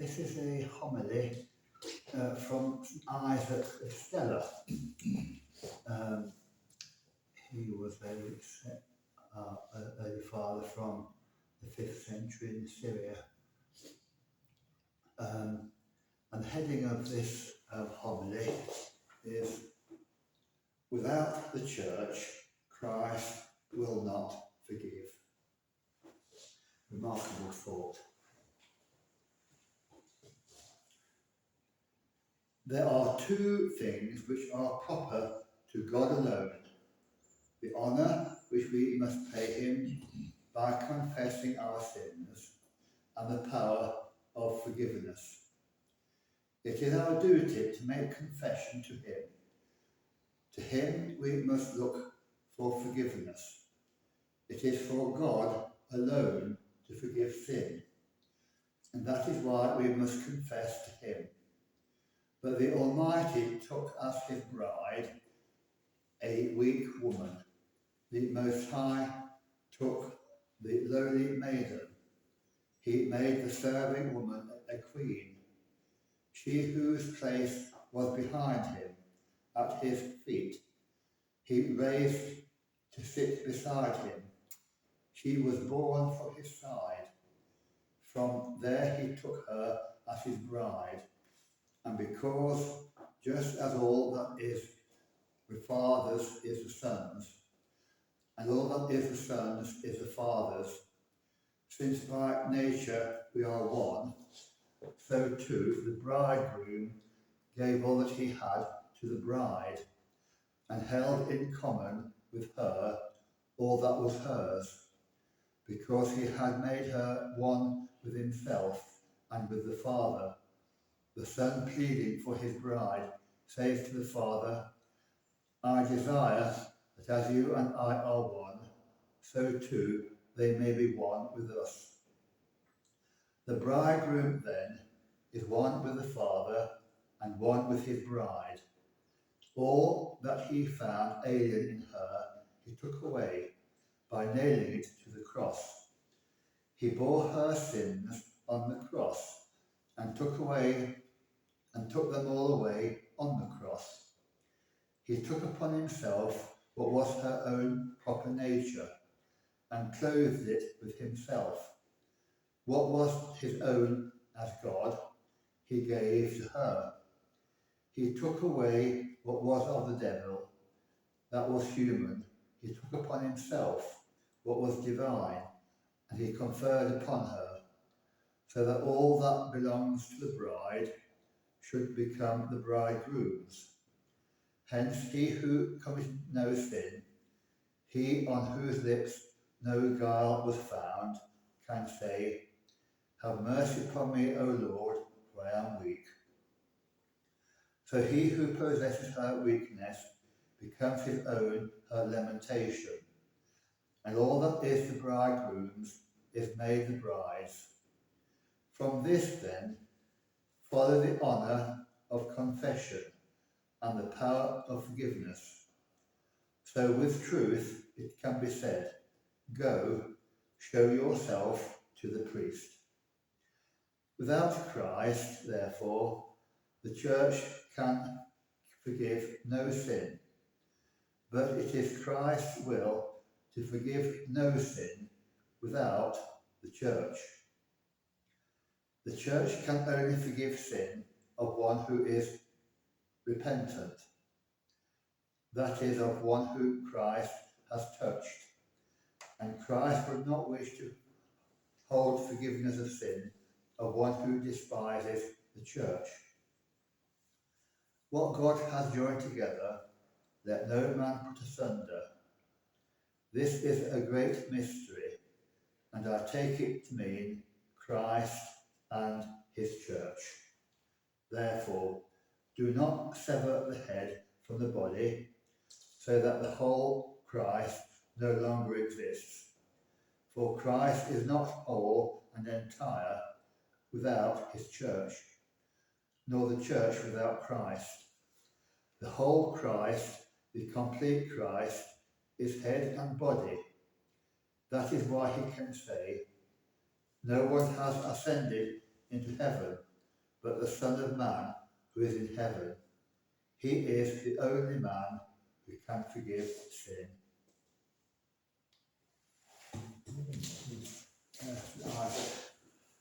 This is a homily from St. Isaac of Stella. He was a early father from the 5th century in Syria. And the heading of this homily is, "Without the Church, Christ will not forgive." Remarkable thought. There are two things which are proper to God alone: the honour which we must pay him by confessing our sins, and the power of forgiveness. It is our duty to make confession to him. To him we must look for forgiveness. It is for God alone to forgive sin, and that is why we must confess to him. But the Almighty took as his bride a weak woman. The Most High took the lowly maiden. He made the serving woman a queen, she whose place was behind him, at his feet. He raised to sit beside him. She was born from his side. From there he took her as his bride. And because, just as all that is the Father's is the Son's, and all that is the Son's is the Father's, since by nature we are one, so too the bridegroom gave all that he had to the bride, and held in common with her all that was hers, because he had made her one with himself and with the Father. The Son, pleading for his bride, says to the Father, "I desire that as you and I are one, so too they may be one with us." The bridegroom then is one with the Father and one with his bride. All that he found alien in her, he took away by nailing it to the cross. He bore her sins on the cross and took them all away on the cross. He took upon himself what was her own proper nature and clothed it with himself. What was his own as God, he gave to her. He took away what was of the devil, that was human. He took upon himself what was divine, and he conferred upon her, so that all that belongs to the bride should become the bridegroom's. Hence he who committed no sin, he on whose lips no guile was found, can say, "Have mercy upon me, O Lord, for I am weak." So he who possesses her weakness becomes his own her lamentation, and all that is the bridegroom's is made the bride's. From this then follow the honour of confession and the power of forgiveness. So with truth it can be said, "Go, show yourself to the priest." Without Christ, therefore, the Church can forgive no sin, but it is Christ's will to forgive no sin without the Church. The Church can only forgive sin of one who is repentant, that is, of one who Christ has touched, and Christ would not wish to hold forgiveness of sin of one who despises the Church. What God has joined together, let no man put asunder. This is a great mystery, and I take it to mean Christ and his Church. Therefore, do not sever the head from the body, so that the whole Christ no longer exists. For Christ is not whole and entire without his Church, nor the Church without Christ. The whole Christ, the complete Christ, is head and body. That is why he can say, "No one has ascended into heaven but the Son of Man who is in heaven. He is the only man who can forgive sin.